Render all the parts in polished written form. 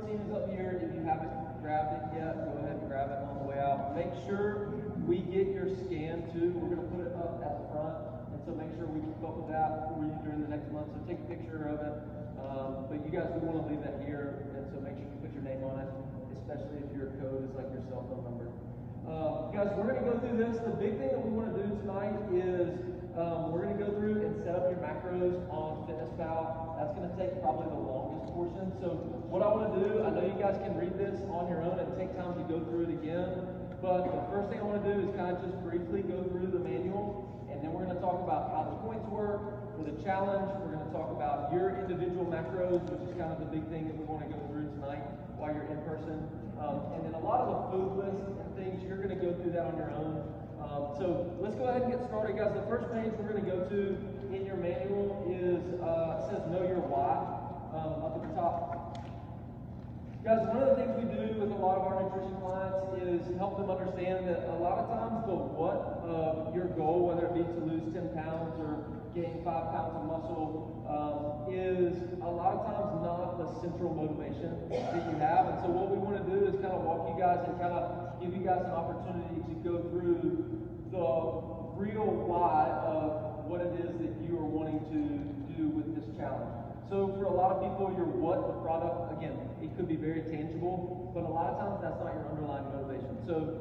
protein is up here. If you haven't grabbed it yet, go ahead and grab it on the way out. Make sure we get your scan too. We're going to put it up at the front, and so make sure we keep up with that for you during the next month. So take a picture of it. But you guys, we want to leave that here, and so make sure you put your name on it, especially if your code is like your cell phone number. Guys, we're going to go through this. The big thing that we want to do tonight is we're going to go through and set up your macros on FitnessPal. That's going to take probably the longest portion. So what I want to do, I know you guys can read this on your own and take time to go through it again. But the first thing I want to do is kind of just briefly go through the manual, and then we're going to talk about how the points work for the challenge. We're going to talk about your individual macros, which is kind of the big thing that we want to go through tonight while you're in person. And then a lot of the food lists and things, you're going to go through that on your own. So let's go ahead and get started, guys. The first page we're going to go to in your manual is, it says Know Your Why up at the top. Guys, one of the things we do with a lot of our nutrition clients is help them understand that a lot of times the what of your goal, whether it be to lose 10 pounds or gain 5 pounds of muscle, is a lot of times not the central motivation that you have. And so what we want to do is kind of walk you guys and kind of give you guys an opportunity to go through the real why of what it is that you are wanting to do with this challenge. So for a lot of people, your what, the product, again, it could be very tangible, but a lot of times that's not your underlying motivation. So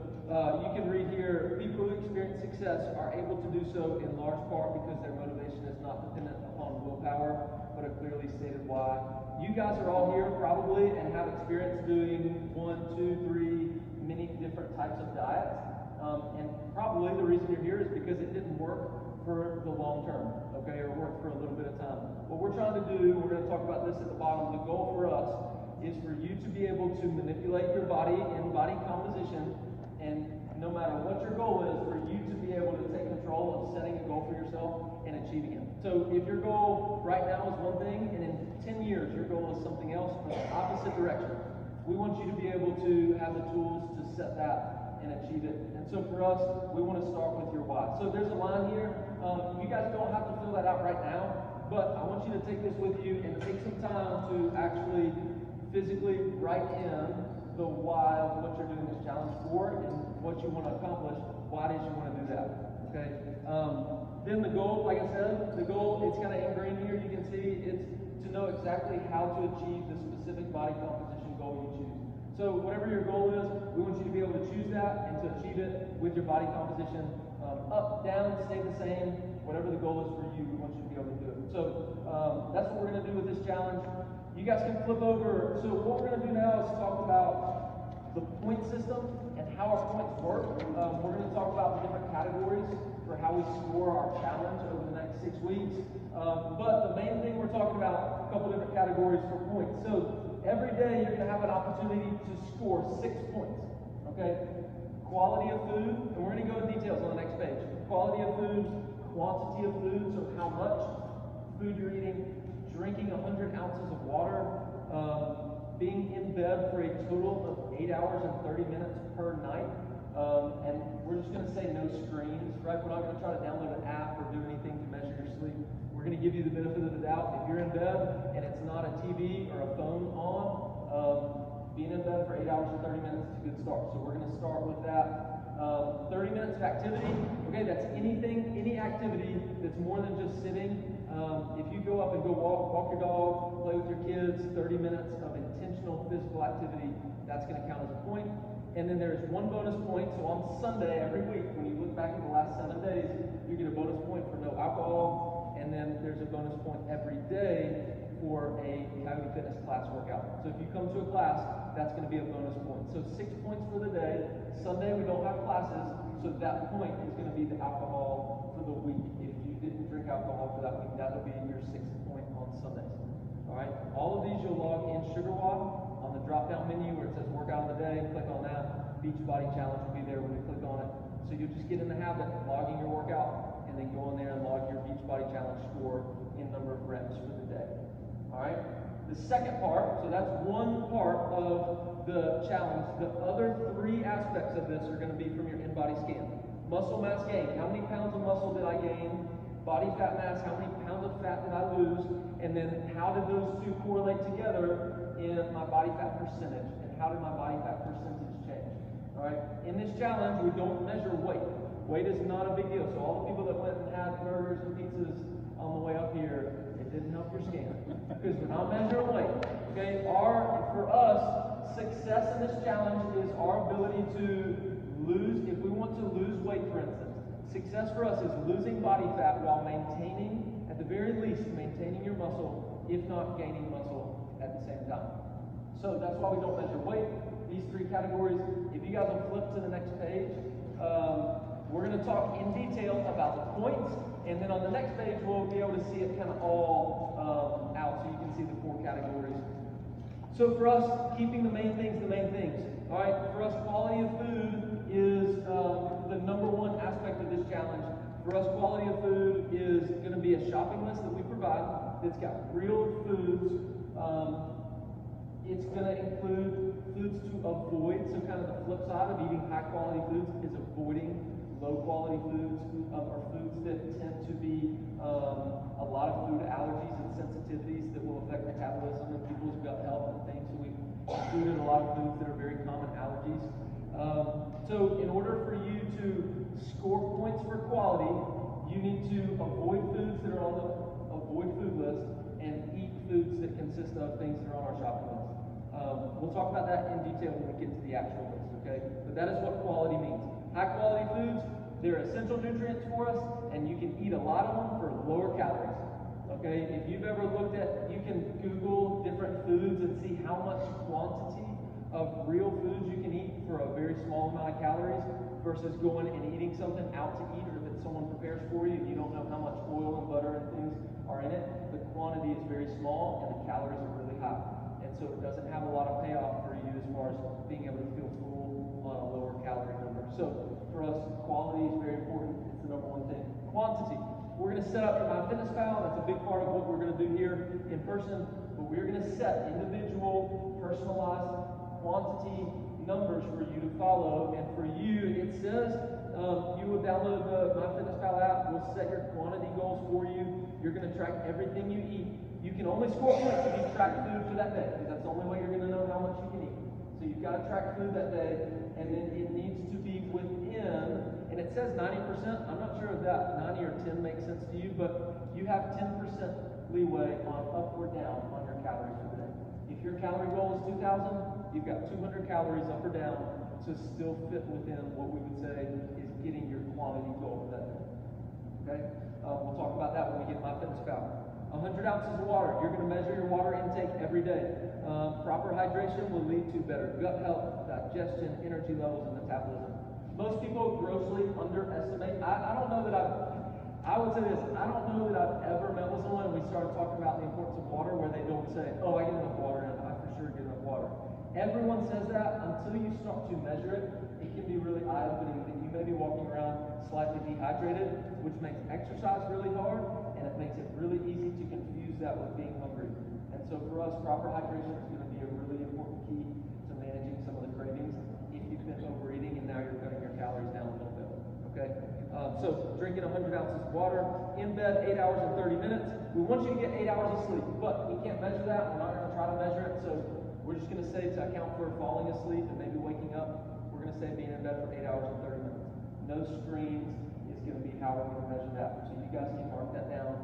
you can read here, people who experience success are able to do so in large part because their motivation is not dependent upon willpower, but a clearly stated why. You guys are all here probably and have experience doing 1, 2, 3, many different types of diets. And probably the reason you're here is because it didn't work for the long term, okay, or work for a little bit of time. What we're trying to do, we're going to talk about this at the bottom, the goal for us is for you to be able to manipulate your body and body composition, and no matter what your goal is, for you to be able to take control of setting a goal for yourself and achieving it. So if your goal right now is one thing, and in 10 years your goal is something else in the opposite direction, we want you to be able to have the tools to set that and achieve it. And so for us, we want to start with your why. So there's a line here. You guys don't have to fill that out right now, but I want you to take this with you and take some time to actually physically write in the why of what you're doing this challenge for and what you want to accomplish. Why did you want to do that? Okay. Then the goal, like I said, the goal, it's kind of ingrained here. You can see it's to know exactly how to achieve the specific body composition goal you choose. So whatever your goal is, we want you to be able to choose that and to achieve it with your body composition. Up, down, stay the same. Whatever the goal is for you, we want you to be able to do it. So that's what we're going to do with this challenge. You guys can flip over. So what we're going to do now is talk about the point system and how our points work. We're going to talk about the different categories for how we score our challenge over the next 6 weeks. But the main thing we're talking about, a couple different categories for points. So every day you're going to have an opportunity to score 6 points. Okay? Quality of food, and we're going to go into details on the next page. Quality of food, quantity of food, so how much food you're eating, drinking 100 ounces of water, being in bed for a total of 8 hours and 30 minutes per night. And we're just going to say no screens, right? We're not going to try to download an app or do anything to measure your sleep. We're going to give you the benefit of the doubt. If you're in bed and it's not a TV or a phone on, being in bed for 8 hours and 30 minutes is a good start. So we're going to start with that. 30 minutes of activity. Okay, that's anything, any activity that's more than just sitting. If you go up and go walk your dog, play with your kids, 30 minutes of intentional physical activity, that's going to count as a point. And then there's one bonus point. So on Sunday, every week, when you look back at the last 7 days, you get a bonus point for no alcohol. And then there's a bonus point every day for a Coyote Fitness class workout. So if you come to a class, that's going to be a bonus point. So 6 points for the day. Sunday we don't have classes, so that point is going to be the alcohol for the week. If you didn't drink alcohol for that week, that will be your 6th point on Sundays. All right. All of these you'll log in SugarWOD on the drop-down menu where it says workout of the day. Click on that. Beachbody challenge will be there when you click on it. So you'll just get in the habit of logging your workout and then go in there and log your Beachbody challenge score in number of reps for the day. All right. The second part, so that's one part of the challenge. The other 3 aspects of this are going to be from your in-body scan. Muscle mass gain. How many pounds of muscle did I gain? Body fat mass. How many pounds of fat did I lose? And then how did those 2 correlate together in my body fat percentage, and how did my body fat percentage change? All right. In this challenge, we don't measure weight. Weight is not a big deal. So all the people that went and had burgers and pizzas on the way up here, it didn't help your scan because we're not measuring weight. Okay. For us, success in this challenge is our ability to lose. If we want to lose weight, for instance, success for us is losing body fat while maintaining, at the very least, maintaining your muscle, if not gaining muscle at the same time. So that's why we don't measure weight. These three categories. If you guys will flip to the next page, we're going to talk in detail about the points, and then on the next page we'll be able to see it kind of all out, so you can see the four categories. So for us, keeping the main things. All right, for us, quality of food is the number one aspect of this challenge. For us, quality of food is going to be a shopping list that we provide that's got real foods. It's going to include foods to avoid. So kind of the flip side of eating high quality foods is avoiding low quality foods, or foods that tend to be a lot of food allergies and sensitivities that will affect metabolism and people's gut health and things. So we've included a lot of foods that are very common allergies. So in order for you to score points for quality, you need to avoid foods that are on the avoid food list and eat foods that consist of things that are on our shopping list. We'll talk about that in detail when we get to the actual list, okay? But that is what quality means. High quality foods, they're essential nutrients for us, and you can eat a lot of them for lower calories, okay? If you've ever looked at, you can Google different foods and see how much quantity of real foods you can eat for a very small amount of calories versus going and eating something out to eat, or if it's someone prepares for you and you don't know how much oil and butter and things are in it. The quantity is very small and the calories are really high. And so it doesn't have a lot of payoff for you as far as being able to feel full on a lower calorie number. So for us, quality is very important. It's the number one thing. Quantity. We're going to set up your MyFitnessPal. That's a big part of what we're going to do here in person. But we're going to set individual, personalized quantity numbers for you to follow. And for you, it says you will download the MyFitnessPal app. We'll set your quantity goals for you. You're going to track everything you eat. You can only score points if you track food for that day, because that's the only way you're going to know how much you can eat. So you've got to track food that day, and then it needs to be within, and it says 90%. I'm not sure if that 90 or 10 makes sense to you, but you have 10% leeway on up or down on your calories for the day. If your calorie goal is 2,000, you've got 200 calories up or down to still fit within what we would say is getting your quantity goal for that day. Okay? We'll talk about that when we get MyFitnessPal. 100 ounces of water. You're going to measure your water intake every day. Proper hydration will lead to better gut health, digestion, energy levels, and metabolism. Most people grossly underestimate. I don't know that I would say this, I don't know that I've ever met with someone and we started talking about the importance of water where they don't say, oh, I get enough water and I for sure get enough water. Everyone says that until you start to measure it. It can be really eye-opening that you may be walking around slightly dehydrated, which makes exercise really hard, and it makes it really easy to confuse that with being hungry. And so for us, proper hydration is going to be a really important key to managing some of the cravings if you've been overeating and now you're cutting your calories down a little bit. Okay? So drinking 100 ounces of water, in bed 8 hours and 30 minutes. We want you to get 8 hours of sleep, but we can't measure that. We're not going to try to measure it, so we're just going to say to account for falling asleep and maybe waking up, we're going to say being in bed for 8 hours and 30 minutes. No screens is going to be how we're going to measure that. So you guys can mark that down.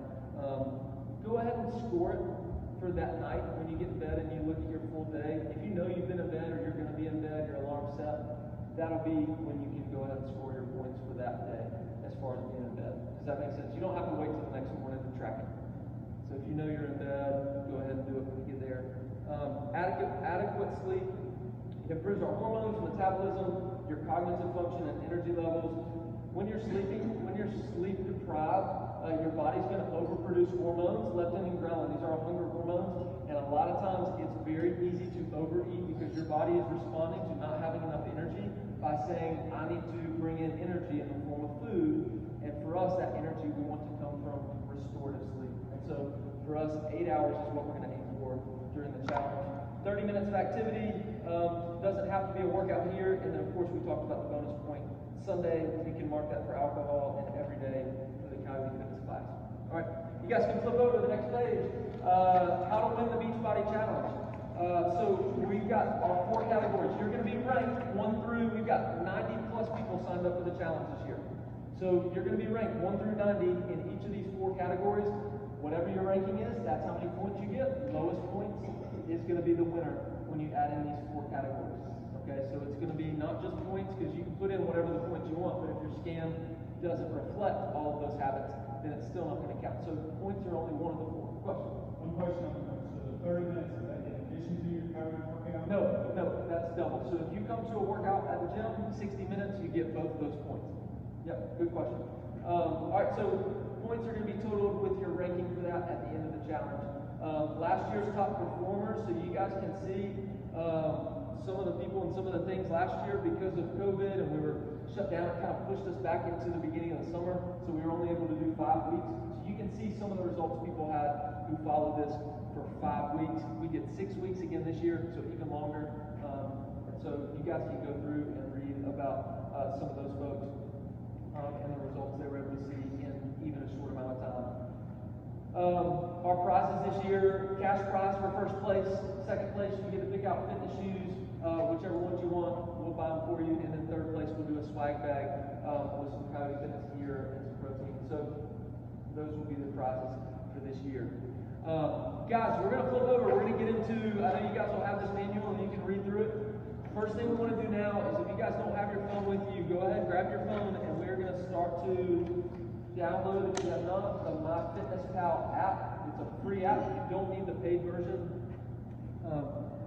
Go ahead and score it for that night when you get in bed and you look at your full day. If you know you've been in bed or you're going to be in bed, your alarm set, that'll be when you can go ahead and score your points for that day as far as being in bed. Does that make sense? You don't have to wait till the next morning to track it. So if you know you're in bed, go ahead and do it when you get there. Adequate sleep improves our hormones, metabolism, your cognitive function, and energy levels. When you're sleeping, when you're sleep deprived, your body's going to overproduce hormones, leptin and ghrelin. These are our hunger hormones, and a lot of times it's very easy to overeat because your body is responding to not having enough energy by saying, I need to bring in energy in the form of food, and for us, that energy we want to come from restorative sleep. And so for us, 8 hours is what we're going to aim for during the challenge. 30 minutes of activity, doesn't have to be a workout here, and then of course we talked about the bonus point. Sunday, you can mark that for alcohol, and every day for the Coyote Fitness class. All right, you guys can flip over to the next page. How to win the Beachbody Challenge. So we've got our 4 categories. You're going to be ranked 1 through, we've got 90 plus people signed up for the challenge this year. So you're going to be ranked 1 through 90 in each of these 4 categories. Whatever your ranking is, that's how many points you get. Lowest points is going to be the winner when you add in these 4 categories. Okay, so it's going to be not just points, because you can put in whatever the points you want, but if your scan doesn't reflect all of those habits, then it's still not going to count. So points are only one of the 4. Question? One question on the so the 30 minutes, is that in addition to your cardio workout? No, that's double. So if you come to a workout at the gym, 60 minutes, you get both of those points. Yep, good question. All right, so points are going to be totaled with your ranking for that at the end of the challenge. Last year's top performers, so you guys can see some of the people and some of the things last year because of COVID and we were shut down. It kind of pushed us back into the beginning of the summer, so we were only able to do 5 weeks. So you can see some of the results people had who followed this for 5 weeks. We did 6 weeks again this year, so even longer. And so you guys can go through and read about some of those folks and the results they were able to see in even a short amount of time. Our prizes this year: cash prize for first place. Second place, you get to pick out fitness shoes, whichever ones you want. We'll buy them for you. And then third place, we'll do a swag bag with some Coyote Fitness gear and some protein. So those will be the prizes for this year. Guys, we're going to flip over. We're going to get into, I know you guys will have this manual and you can read through it. First thing we want to do now is, if you guys don't have your phone with you, go ahead and grab your phone and we're going to start to download, if you have not, the MyFitnessPal app. It's a free app. You don't need the paid version.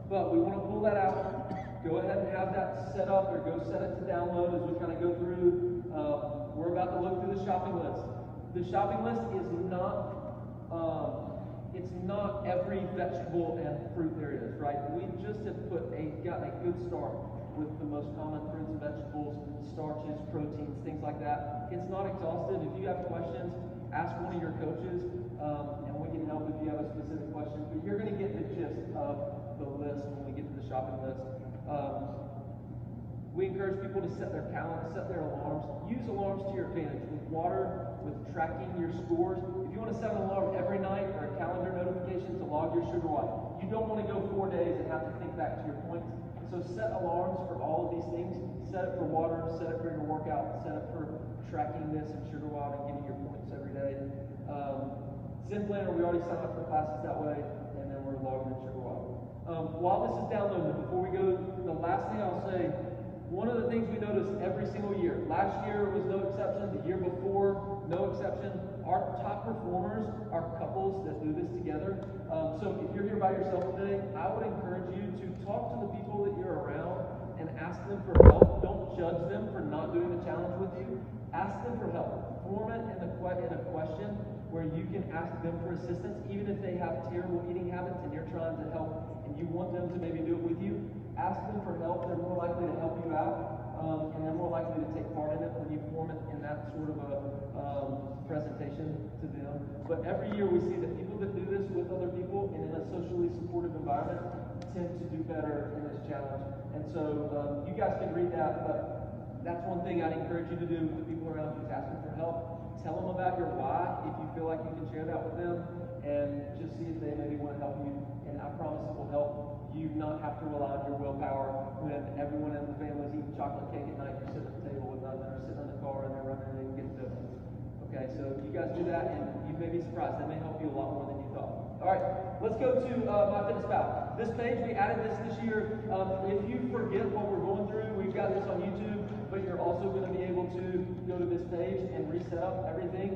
But we want to pull that out. Go ahead and have that set up, or go set it to download as we kind of go through. We're about to look through the shopping list. The shopping list is it's not every vegetable and fruit there is, right? We just have gotten a good start with the most common fruits and vegetables, starches, proteins, things like that. It's not exhaustive. If you have questions, ask one of your coaches, and we can help if you have a specific question. But you're going to get the gist of the list when we get to the shopping list. We encourage people to set their calendar, set their alarms. Use alarms to your advantage with water, with tracking your scores. If you want to set an alarm every night or a calendar notification to log your sugar white, you don't want to go 4 days and have to think back to your points. So set alarms for all of these things. Set it for water, set it for your workout, set it for tracking this and sugar white and getting your points every day. Zen Planner, we already signed up for classes that way, and then we're logging in sugar white. While this is downloaded, before we go, the last thing I'll say, one of the things we notice every single year, last year was no exception, the year before, no exception, our top performers are couples that do this together. So if you're here by yourself today, I would encourage you to talk to the people that you're around and ask them for help. Don't judge them for not doing the challenge with you. Ask them for help. Form it in a question where you can ask them for assistance, even if they have terrible eating habits and you're trying to help and you want them to maybe do it with you. Ask them for help. They're more likely to help you out, and they're more likely to take part in it when you form it in that sort of a presentation to them. But every year we see that people that do this with other people and in a socially supportive environment tend to do better in this challenge. And so you guys can read that, but that's one thing I'd encourage you to do with the people around you, is ask them for help. Tell them about your why if you feel like you can share that with them, and just see if they maybe want to help you. And I promise it will help you not have to rely on your willpower when everyone in the family is eating chocolate cake at night. You're sitting at the table with nothing, or sitting in the car and they're running and getting donuts. Okay, so you guys do that, and you may be surprised. That may help you a lot more than you thought. All right, let's go to MyFitnessPal. This page, we added this year. If you forget what we're going through, we've got this on YouTube, but you're also going to be able to go to this page and reset up everything.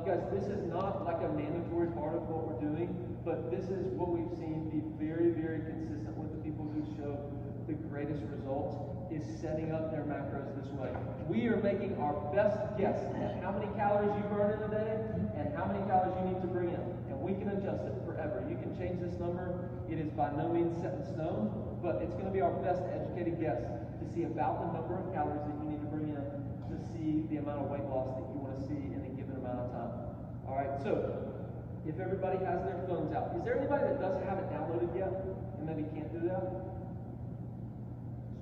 Guys, this is not like a mandatory part of what we're doing, but this is what we've seen be very, very consistent with the people who show the greatest results, is setting up their macros this way. We are making our best guess at how many calories you burn in a day and how many calories you need to bring in. And we can adjust it forever. You can change this number. It is by no means set in stone, but it's going to be our best educated guess to see about the number of calories that you need to bring in to see the amount of weight loss that you want to see in a given amount of time. All right, so if everybody has their phones out, is there anybody that doesn't have it downloaded yet and maybe can't do that?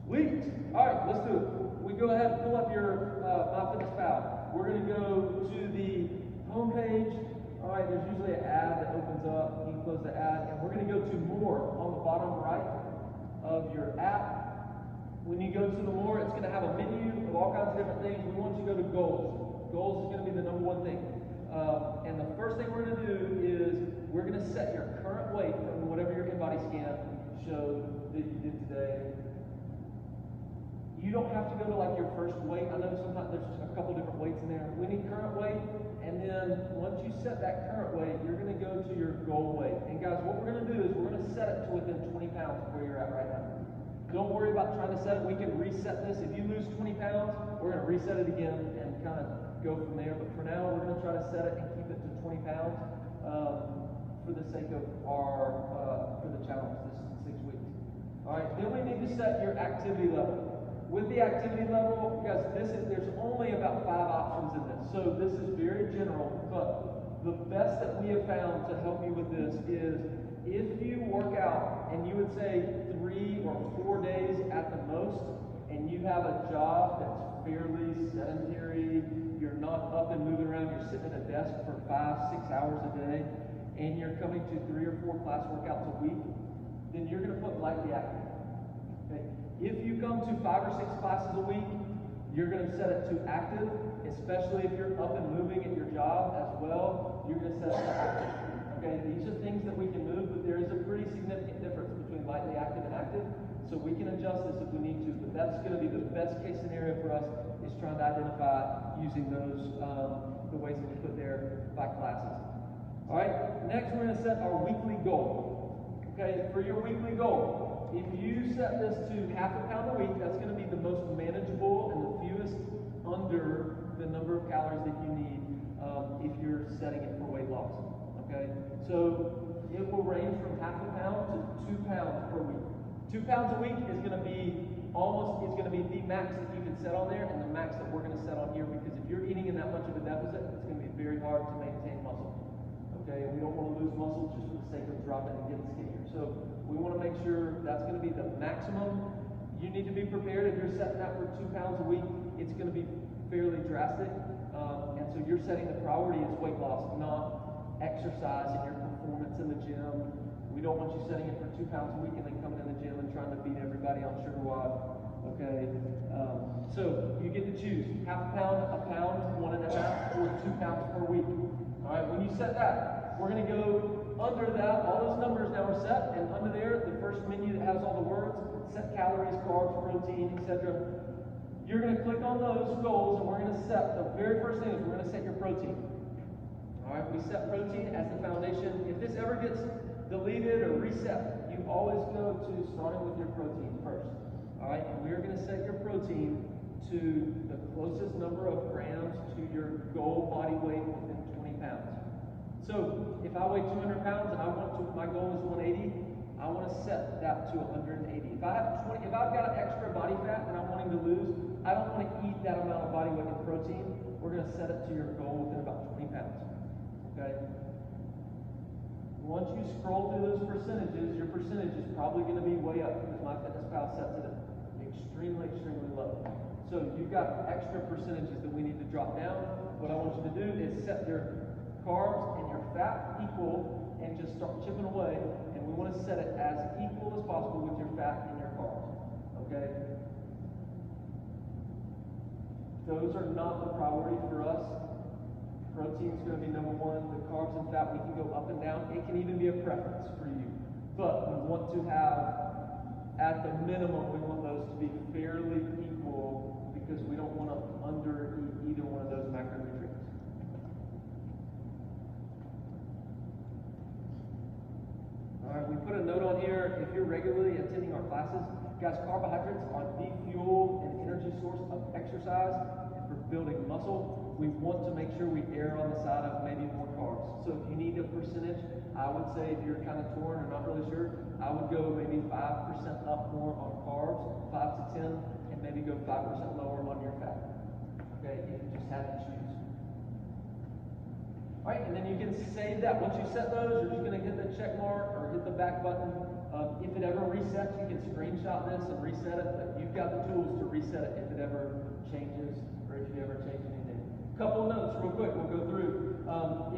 Sweet. All right, let's do it. We go ahead and pull up your MyFitnessPal. We're going to go to the home page, All right, there's usually an ad that opens up. You can close the ad, and we're going to go to more on the bottom right of your app. When you go to the more, it's going to have a menu of all kinds of different things. We want you to go to goals. Goals is going to be the number one thing. And the first thing we're going to do is we're going to set your current weight from whatever your InBody scan showed that you did today. You don't have to go to like your first weight. I know sometimes there's a couple different weights in there. We need current weight, and then once you set that current weight, you're going to go to your goal weight. And guys, what we're going to do is we're going to set it to within 20 pounds of where you're at right now. Don't worry about trying to set it. We can reset this. If you lose 20 pounds, we're going to reset it again and kind of go from there. But for now, we're going to try to set it and keep it to 20 pounds for the sake of our for the challenge this 6 weeks. All right. Then we need to set your activity level. With the activity level, guys, there's only about 5 options in this. So this is very general, but the best that we have found to help you with this is if you work out and you would say 3 or 4 days at the most, and you have a job that's fairly sedentary, you're not up and moving around, you're sitting at a desk for 5-6 hours a day, and you're coming to 3 or 4 class workouts a week, then you're going to put lightly active. Okay? If you come to 5 or 6 classes a week, you're going to set it to active, especially if you're up and moving at your job as well, you're going to set it to active. Okay, these are things that we can move, but there is a pretty significant difference between lightly active and active, so we can adjust this if we need to, but that's going to be the best case scenario for us is trying to identify using those, the ways that we put there by classes. All right, next we're going to set our weekly goal. Okay, for your weekly goal, if you set this to half a pound a week, that's going to be the most manageable and the fewest under the number of calories that you need if you're setting it for weight loss. Okay, so it will range from half a pound to 2 pounds per week. 2 pounds a week is going to be the max that you can set on there, and the max that we're going to set on here, because if you're eating in that much of a deficit, it's going to be very hard to maintain muscle. Okay, and we don't want to lose muscle just for the sake of dropping and getting skinnier. So we want to make sure that's going to be the maximum. You need to be prepared if you're setting that for 2 pounds a week. It's going to be fairly drastic, and so you're setting the priority as weight loss, not exercise and your performance in the gym. We don't want you setting it for 2 pounds a week and then coming in the gym and trying to beat everybody on sugar watt. Okay, so you get to choose half a pound, 1.5, or 2 pounds per week. All right, when you set that, we're going to go under that. All those numbers now are set, and under there, the first menu that has all the words, set calories, carbs, protein, etc. You're going to click on those goals, and we're going to set, the very first thing is we're going to set your protein. All right, we set protein as the foundation. If this ever gets deleted or reset, you always go to starting with your protein first. All right, and we're going to set your protein to the closest number of grams to your goal body weight within 20 pounds. So if I weigh 200 pounds and my goal is 180, I want to set that to 180. If I've got extra body fat that I'm wanting to lose, I don't want to eat that amount of body weight in protein. We're going to set it to your goal within about 20 pounds. Okay? Once you scroll through those percentages, your percentage is probably going to be way up because MyFitnessPal sets it at extremely, extremely low. So you've got extra percentages that we need to drop down. What I want you to do is set your carbs and your fat equal and just start chipping away. And we want to set it as equal as possible with your fat and your carbs. Okay? Those are not the priority for us. Protein is going to be number one. The carbs and fat, we can go up and down. It can even be a preference for you. But we want to have, at the minimum, we want those to be fairly equal because we don't want to under-eat either one of those macronutrients. All right, we put a note on here. If you're regularly attending our classes, guys, carbohydrates are the fuel and energy source of exercise and for building muscle. We want to make sure we err on the side of maybe more carbs. So if you need a percentage, I would say if you're kind of torn or not really sure, I would go maybe 5% up more on carbs, 5 to 10, and maybe go 5% lower on your fat. Okay, you can just have to choose. All right, and then you can save that. Once you set those, you're just going to hit the check mark or hit the back button. If it ever resets, you can screenshot this and reset it, but you've got the tools to reset it if it ever changes or if you ever change anything. Couple of notes real quick, we'll go through.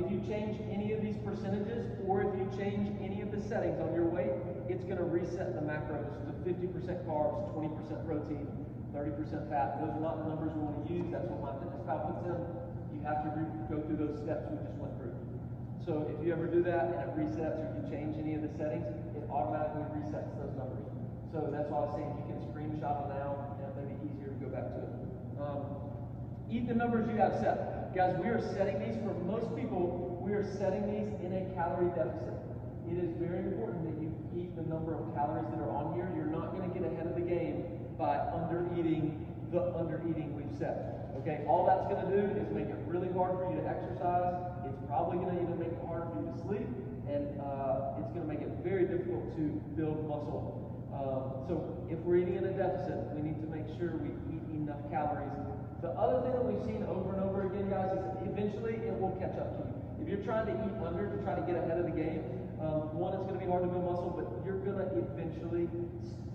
If you change any of these percentages, or if you change any of the settings on your weight, it's going to reset the macros to 50% carbs, 20% protein, 30% fat. Those are not the numbers we want to use. That's what MyFitnessPal puts in. You have to go through those steps we just went through. So if you ever do that and it resets, or you change any of the settings, it automatically resets those numbers. So that's why I was saying you can screenshot them now, and it may be easier to go back to it. Eat the numbers you have set. Guys, we are setting these, for most people, we are setting these in a calorie deficit. It is very important that you eat the number of calories that are on here. You're not going to get ahead of the game by under-eating the under-eating we've set. Okay, all that's going to do is make it really hard for you to exercise. It's probably going to even make it harder for you to sleep, and it's going to make it very difficult to build muscle. So if we're eating in a deficit, we need to make sure we eat enough calories. The other thing that we've seen over and over again, guys, is eventually it will catch up to you. If you're trying to eat under to try to get ahead of the game, one, it's going to be hard to build muscle, but you're going to eventually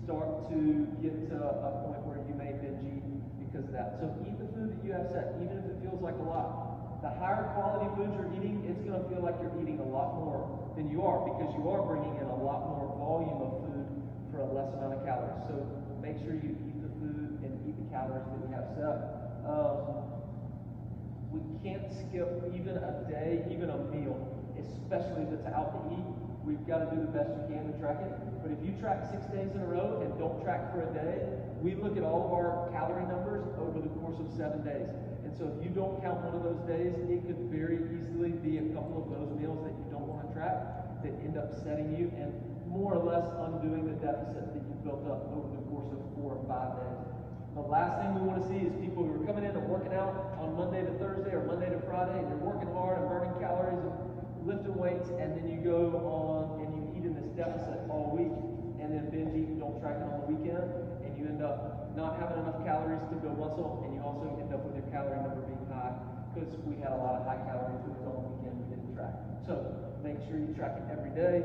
start to get to a point where you may binge eat because of that. So eat the food that you have set, even if it feels like a lot. The higher quality foods you're eating, it's going to feel like you're eating a lot more than you are, because you are bringing in a lot more volume of food for a less amount of calories. So make sure you eat the food and eat the calories that you have set. We can't skip even a day, even a meal, especially if it's out to eat. We've got to do the best you can to track it. But if you track 6 days in a row and don't track for a day, we look at all of our calorie numbers over the course of 7 days. And so if you don't count one of those days, it could very easily be a couple of those meals that you don't want to track that end up setting you and more or less undoing the deficit that you built up over the course of 4 or 5 days. The last thing we want to see is people who are coming in and working out on Monday to Thursday or Monday to Friday, and you're working hard and burning calories and lifting weights, and then you go on and you eat in this deficit all week, and then binge eat and don't track it on the weekend, and you end up not having enough calories to build muscle, and you also end up with your calorie number being high because we had a lot of high calorie foods on the weekend we didn't track. So make sure you track it every day.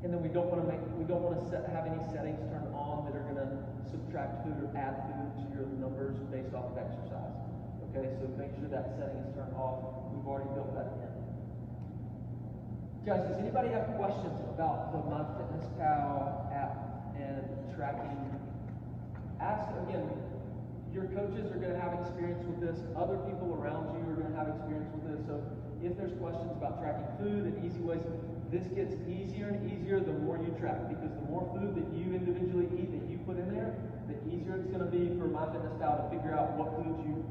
And then we don't want to have any settings turned on that are going to subtract food or add food to your numbers based off of exercise. Okay, so make sure that setting is turned off. We've already built that in. Guys, does anybody have questions about the MyFitnessPal app and tracking? Ask, again, your coaches are going to have experience with this. Other people around you are going to have experience with this. So if there's questions about tracking food and easy ways, this gets easier and easier the more you track, because the more food that you individually eat, that you put in there, the easier it's going to be for MyFitnessPal to figure out what foods you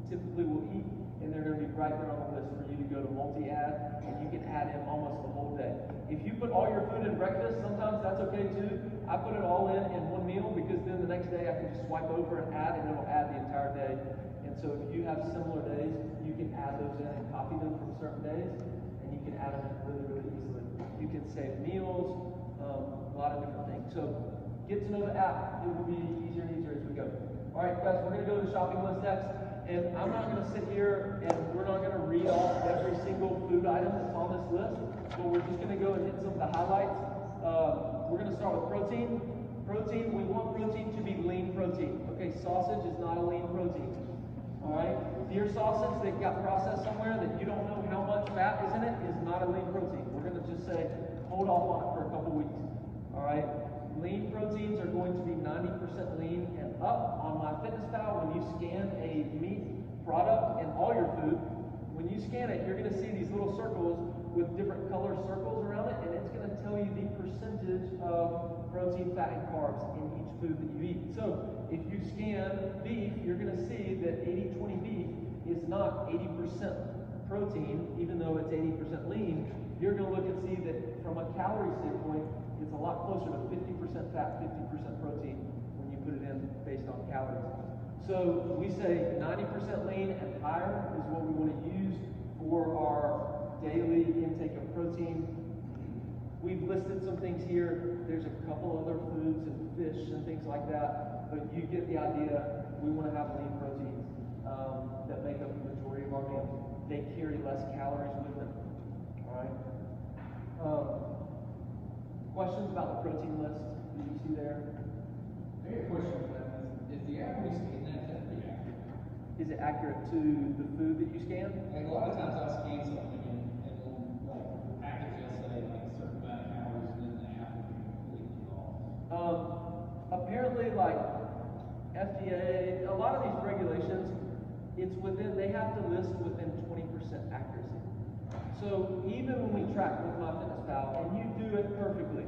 typically will eat, and they're going to be right there on the list for you to go to multi-add, and you can add in almost the whole day. If you put all your food in breakfast, sometimes that's okay too. I put it all in one meal, because then the next day I can just swipe over and add, and it'll add the entire day. And so if you have similar days, you can add those in and copy them from certain days, and you can add them in really, really easily. You can save meals, a lot of different things. So get to know the app. It will be easier and easier as we go. All right, guys, we're going to go to the shopping list next. And I'm not going to sit here and we're not going to read off every single food item that's on this list, but we're just going to go and hit some of the highlights. We're going to start with protein. Protein, we want protein to be lean protein. Okay, sausage is not a lean protein. All right, deer sausage that got processed somewhere that you don't know how much fat is in it is not a lean protein. We're going to just say, hold off on it for a couple weeks. All right, lean proteins are going to be 90% lean and up. On MyFitnessPal, when you scan a meat product and all your food, when you scan it, you're going to see these little circles with different color circles around it, and it's going to tell you the percentage of protein, fat, and carbs in each food that you eat. So if you scan beef, you're going to see that 80-20 beef is not 80% protein, even though it's 80% lean. You're going to look and see that from a calorie standpoint, it's a lot closer to 50% fat, 50% protein when you put it in based on calories. So we say 90% lean and higher is what we want to use for our daily intake of protein. We've listed some things here. There's a couple other foods and fish and things like that, but you get the idea. We want to have lean proteins that make up the majority of our meals. They carry less calories with them. All right. Questions about the protein list that you see there? I got a question about this. Is the app we scan that, is that pretty accurate? Is it it accurate to the food that you scan. Like a lot of times I'll scan something and it'll, like, the package will say like a certain amount of calories and then the app will be completely off. Apparently, like FDA, a lot of these regulations, it's within, they have to list within 20% accuracy. So even when we track with MyFitnessPal and you do it perfectly,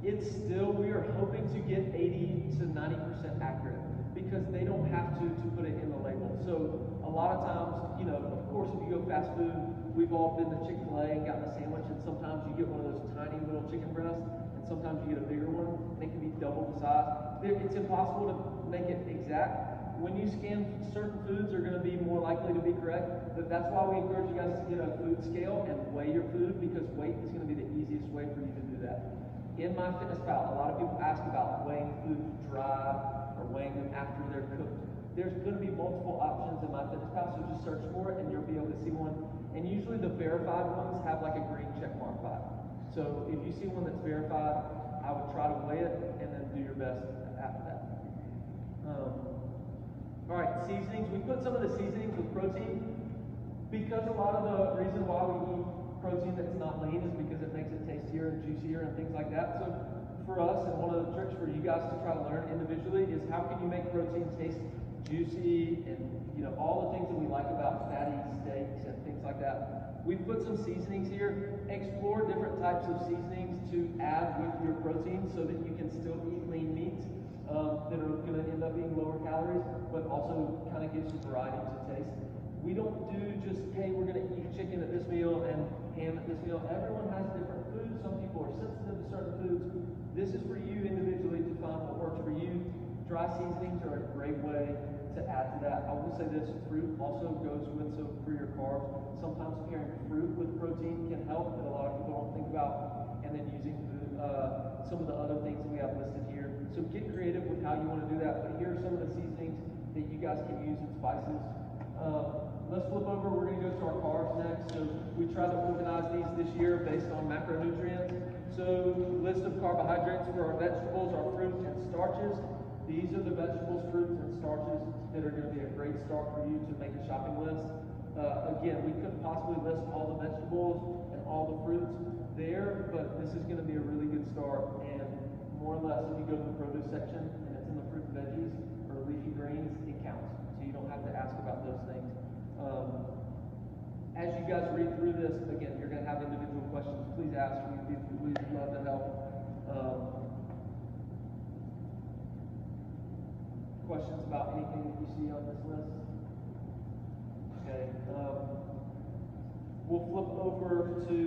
it's still, we are hoping to get 80 to 90% accurate because they don't have to put it in the label. So a lot of times, you know, of course, if you go fast food, we've all been to Chick-fil-A and gotten a sandwich, and sometimes you get one of those tiny little chicken breasts, and sometimes you get a bigger one, and it can be double the size. It's impossible to make it exact. When you scan, certain foods are going to be more likely to be correct, but that's why we encourage you guys to get a food scale and weigh your food, because weight is going to be the easiest way for you to do that. In MyFitnessPal, a lot of people ask about weighing food dry or weighing them after they're cooked. There's going to be multiple options in MyFitnessPal, so just search for it and you'll be able to see one. And usually the verified ones have like a green check mark by it. So if you see one that's verified, I would try to weigh it and then do your best after that. All right, seasonings. We put some of the seasonings with protein because a lot of the reason why we eat protein that's not lean is because it makes it tastier and juicier and things like that. So for us, and one of the tricks for you guys to try to learn individually is how can you make protein taste juicy and, you know, all the things that we like about fatty steaks and things like that. We've put some seasonings here. Explore different types of seasonings to add with your protein so that you can still eat lean meats that are going to end up being lower calories, but also kind of give some variety to taste. We don't do just, hey, we're going to eat chicken at this meal and ham at this meal. Everyone has different foods. Some people are sensitive to certain foods. This is for you individually to find what works for you. Dry seasonings are a great way to add to that. I will say this, fruit also goes with, so for your carbs, sometimes pairing fruit with protein can help that a lot of people don't think about, and then using some of the other things that we have listed here. So get creative with how you want to do that, but here are some of the seasonings that you guys can use in spices. Let's flip over. We're going to go to our carbs next. So we try to organize these this year based on macronutrients. So list of carbohydrates for our vegetables, our fruits, and starches. These are the vegetables, fruits, and starches that are going to be a great start for you to make a shopping list. Again, we couldn't possibly list all the vegetables and all the fruits there, but this is going to be a really good start. And more or less, if you go to the produce section and it's in the fruit and veggies or leafy greens, it counts. So you don't have to ask about those things. As you guys read through this, again, you're going to have individual questions. Please ask. We'd love to help. Questions about anything that you see on this list? Okay. We'll flip over to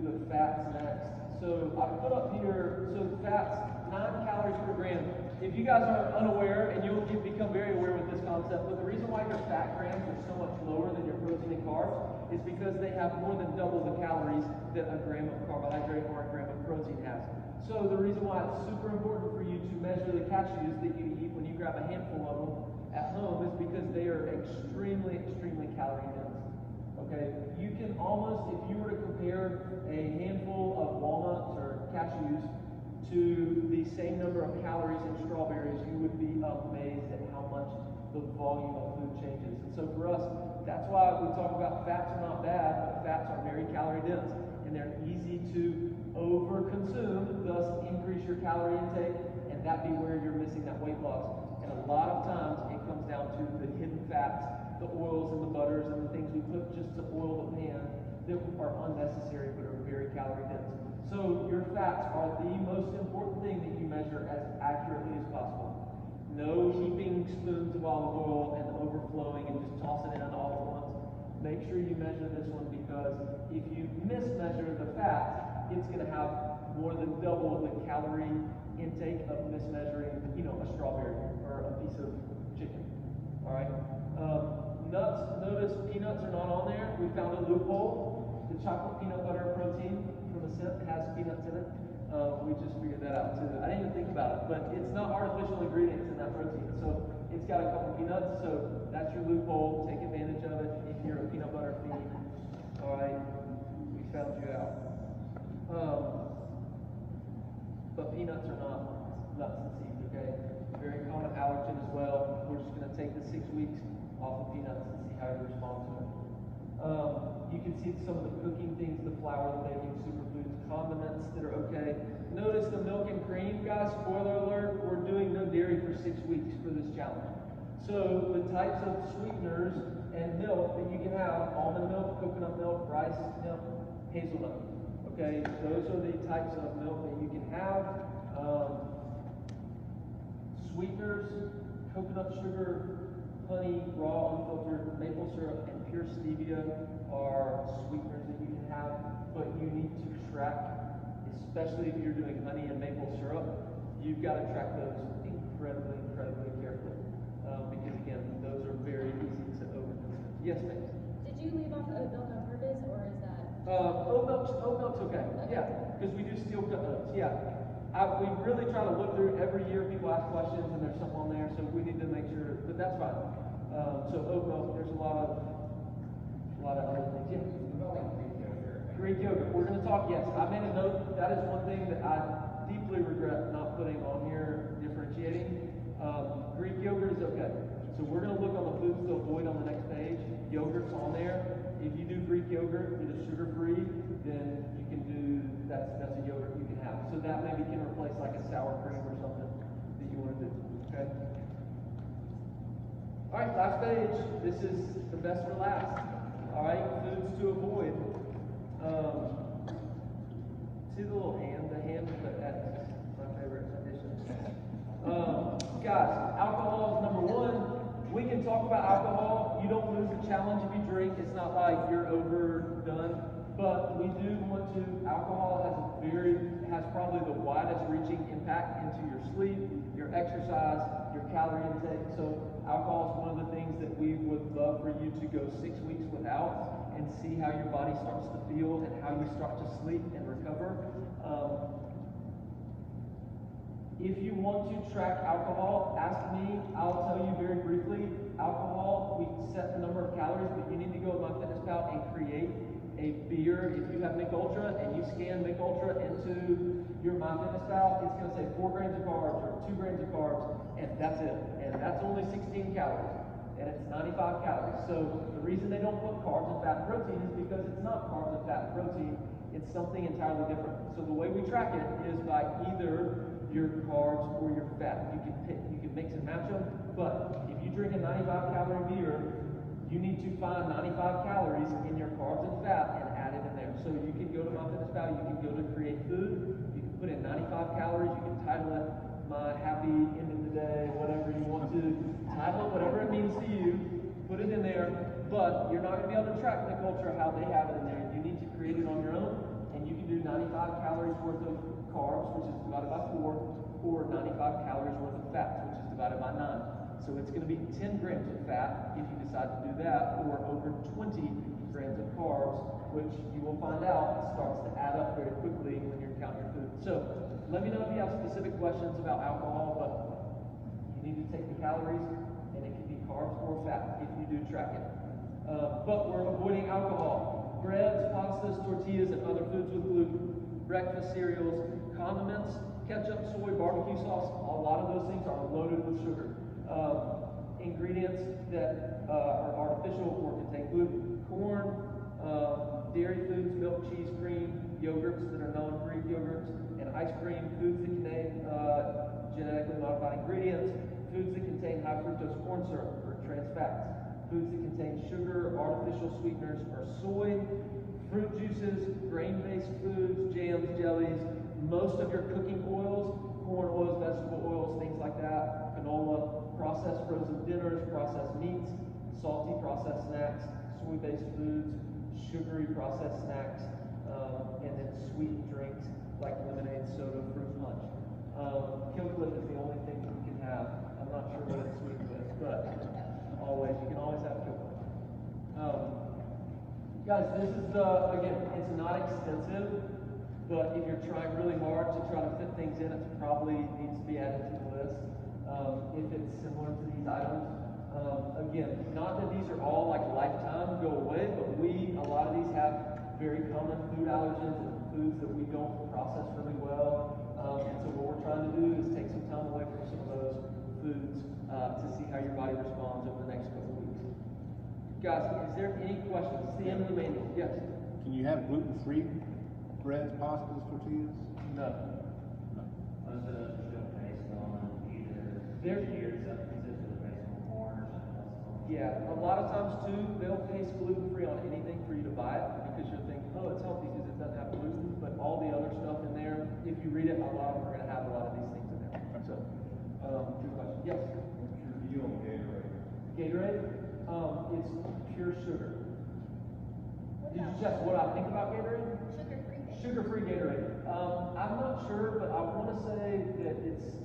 the fats next. So I put up here, so fats, 9 calories per gram. If you guys are unaware, and you'll become very aware with this concept, but the reason why your fat grams are so much lower than your protein and carbs is because they have more than double the calories that a gram of carbohydrate or a gram of protein has. So the reason why it's super important for you to measure the cashews that you eat when you grab a handful of them at home is because they are extremely, extremely calorie dense. Okay, you can almost, if you were to compare a handful of walnuts or cashews to the same number of calories in strawberries, you would be amazed at how much the volume of food changes. And so for us, that's why we talk about fats are not bad, but fats are very calorie dense, and they're easy to over-consume, thus increase your calorie intake, and that be where you're missing that weight loss. And a lot of times it comes down to the hidden fats, the oils and the butters and the things we put just to oil the pan that are unnecessary but are very calorie dense. So your fats are the most important thing that you measure as accurately as possible. No heaping spoons of olive oil and overflowing and just tossing it in all at once. Make sure you measure this one, because if you mismeasure the fats, it's going to have more than double the calorie intake of mismeasuring, you know, a strawberry or a piece of chicken. All right. Nuts. Notice peanuts are not on there. We found a loophole. The chocolate peanut butter protein from the Sip has peanuts in it. We just figured that out too. I didn't even think about it, but it's not artificial ingredients in that protein. So it's got a couple peanuts. So that's your loophole. Take advantage of it if you're a peanut butter fiend. All right. We found you out. But peanuts are not nuts and seeds, okay? Very common allergen as well. We're just going to take the 6 weeks off of peanuts and see how you respond to it. You can see some of the cooking things, the flour, the baking, superfoods, condiments that are okay. Notice the milk and cream, guys, spoiler alert, we're doing no dairy for 6 weeks for this challenge. So the types of sweeteners and milk that you can have, almond milk, coconut milk, rice milk, hazelnut. Okay, those are the types of milk that you can have. Sweeteners, coconut sugar, honey, raw, unfiltered, maple syrup, and pure stevia are sweeteners that you can have, but you need to track, especially if you're doing honey and maple syrup, you've got to track those incredibly, incredibly carefully, because again, those are very easy to overconsume. Yes, ma'am? Did you leave off oat milk on purpose, or is that? Oat milk's okay. Yeah, because we do steel cut oats. Yeah. We really try to look through every year. People ask questions and there's something on there, so we need to make sure. But that's fine. So oat milk, there's a lot of other things. Yeah. Greek yogurt. We're going to talk. Yes, I made a note. That is one thing that I deeply regret not putting on here. Differentiating. Greek yogurt is okay. So we're going to look on the foods to avoid on the next page. Yogurt's on there. If you do Greek yogurt, it is sugar-free, then you can do, that's a yogurt you can have. So that maybe can replace like a sour cream or something that you want to do, okay? All right, last page. This is the best for last. All right, foods to avoid. See the little hand? The hand with the X is my favorite addition. Guys, alcohol is number one. We can talk about alcohol. You don't lose the challenge if you drink. It's not like you're overdone. But we do want to, alcohol has probably the widest reaching impact into your sleep, your exercise, your calorie intake. So alcohol is one of the things that we would love for you to go 6 weeks without and see how your body starts to feel and how you start to sleep and recover. If you want to track alcohol, ask me. I'll tell you very briefly. Alcohol, we set the number of calories, but you need to go to MyFitnessPal and create a beer. If you have Mich Ultra and you scan Mich Ultra into your MyFitnessPal, it's going to say 4 grams of carbs or 2 grams of carbs, and that's it. And that's only 16 calories, and it's 95 calories. So the reason they don't put carbs and fat and protein is because it's not carbs and fat and protein. It's something entirely different. So the way we track it is by either your carbs or your fat. You can mix and match them, but if you drink a 95 calorie beer, you need to find 95 calories in your carbs and fat and add it in there. So you can go to MyFitnessPal, you can go to Create Food, you can put in 95 calories, you can title it My Happy End of the Day, whatever you want to title it, whatever it means to you, put it in there, but you're not going to be able to track Mich Ultra how they have it in there. You need to create it on your own, and you can do 95 calories worth of carbs, which is divided by 4, or 95 calories worth of fats, which is divided by 9. So it's going to be 10 grams of fat if you decide to do that, or over 20 grams of carbs, which you will find out starts to add up very quickly when you're counting your food. So let me know if you have specific questions about alcohol, but you need to take the calories, and it can be carbs or fat if you do track it. But we're avoiding alcohol. Breads, pastas, tortillas, and other foods with gluten. Breakfast cereals, condiments, ketchup, soy, barbecue sauce, a lot of those things are loaded with sugar. Ingredients that are artificial or contain gluten, corn, dairy foods, milk, cheese, cream, yogurts that are non-Greek yogurts, and ice cream, foods that contain genetically modified ingredients, foods that contain high fructose corn syrup or trans fats, foods that contain sugar, artificial sweeteners, or soy, fruit juices, grain-based foods, jams, jellies, most of your cooking oils, corn oils, vegetable oils, things like that, canola, processed frozen dinners, processed meats, salty processed snacks, soy-based foods, sugary processed snacks, and then sweetened drinks like lemonade, soda, fruit punch. Killcliff is the only thing you can have. I'm not sure what it's sweetened with, but you can always have Killcliff. Guys, this is again, it's not extensive, but if you're trying really hard to try to fit things in, it probably needs to be added to the list. If it's similar to these items. Again, not that these are all like lifetime go away, but a lot of these have very common food allergens and foods that we don't process really well. And so what we're trying to do is take some time away from some of those foods to see how your body responds over the next couple of weeks. Guys, is there any questions? It's the end of the manual. Yes? Can you have gluten-free breads, pastas, tortillas? No. Most of those are still based on either They're- years up consistent based on corn or something else. Yeah, a lot of times too, they'll taste gluten-free on anything for you to buy it because you're thinking, oh, it's healthy because it doesn't have gluten, but all the other stuff in there, if you read it, a lot of them are gonna have a lot of these things in there. So, good question. Yes? What's your view on Gatorade? Gatorade, it's pure sugar. What Did you about just what I think about Gatorade? sugar-free Gatorade? Sugar-free Gatorade. I'm not sure, but I want to say that it's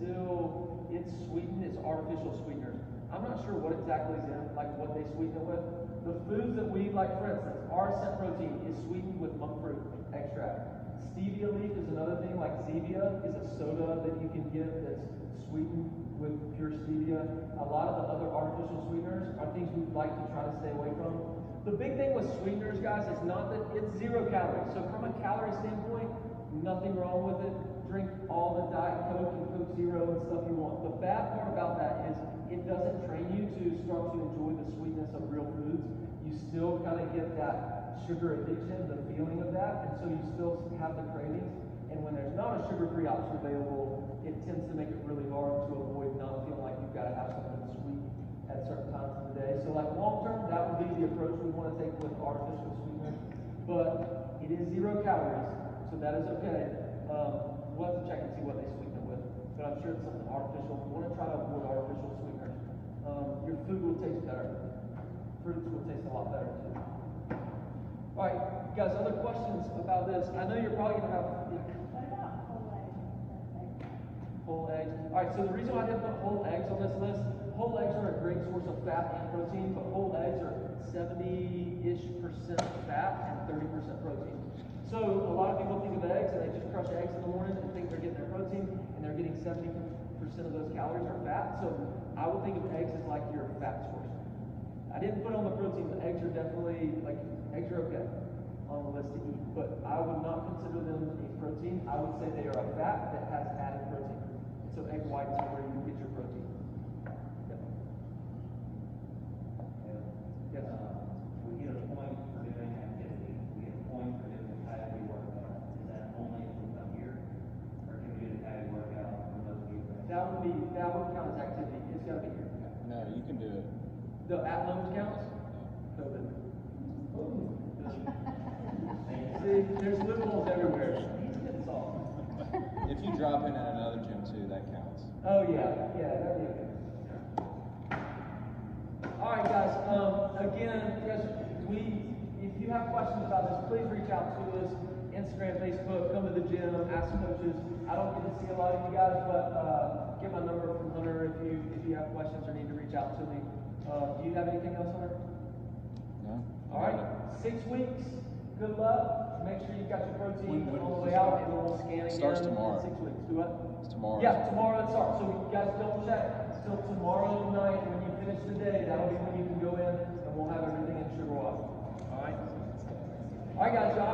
sweetened, it's artificial sweeteners. I'm not sure what exactly is in, like what they sweeten it with. The foods that we, like for instance, our scent protein is sweetened with monk fruit extract. Stevia leaf is another thing, like Zevia is a soda that you can get that's sweetened with pure stevia. A lot of the other artificial sweeteners are things we'd like to try to stay away from. The big thing with sweeteners, guys, is not that it's 0 calories. So from a calorie standpoint, nothing wrong with it. Drink all the Diet Coke and Coke Zero and stuff you want. The bad part about that is it doesn't train you to start to enjoy the sweetness of real foods. You still kind of get that sugar addiction, the feeling of that, and so you still have the cravings. And when there's not a sugar-free option available, it tends to make it really hard to avoid not feeling like you've got to have something sweet at certain times of the day. So like long term, that would be the approach we want to take with artificial sweeteners. But it is 0 calories, so that is okay. We'll have to check and see what they sweeten it with. But I'm sure it's something artificial. We want to try to avoid artificial sweeteners. Your food will taste better. Fruits will taste a lot better too. All right, guys, other questions about this? I know you're probably going to have... What about whole eggs? Whole eggs. All right, so the reason why I didn't put whole eggs on this list, whole eggs are a great source of fat and protein, but whole eggs are 70-ish% fat and 30% protein. So a lot of people think of eggs and they just crush eggs in the morning and think they're getting their protein and they're getting 70% of those calories are fat. So I would think of eggs as like your fat source. I didn't put on the protein, but eggs are definitely, like, eggs are okay on the list to eat, but I would not consider them a protein. I would say they are a fat that has added protein. And so egg whites are where you get your protein. Yep. Yes. We get a point for doing activity, we get a point for doing a Saturday workout. Is that only if we come here? Or can we do the Saturday workout for those people? That would count as activity. It's gotta be here. No, you can do it. The at-homes counts? COVID. See, there's loopholes everywhere. These get solved. If you drop in at another gym too, that counts. Oh yeah, that'd be okay. All right, guys. Again, guys, if you have questions about this, please reach out to us. Instagram, Facebook, come to the gym, ask coaches. I don't get to see a lot of you guys, but get my number from Hunter if you have questions or need to reach out to me. Do you have anything else, Hunter? No? All right, 6 weeks. Good luck. Make sure you got your protein on the way out, and we'll scan again. Starts tomorrow. In 6 weeks. Do what? It's tomorrow. Yeah, tomorrow it starts. So you guys don't check till tomorrow night when you finish the day. That'll be when you can go in, and we'll have everything in Sugar Water. All right. All right, guys. Y'all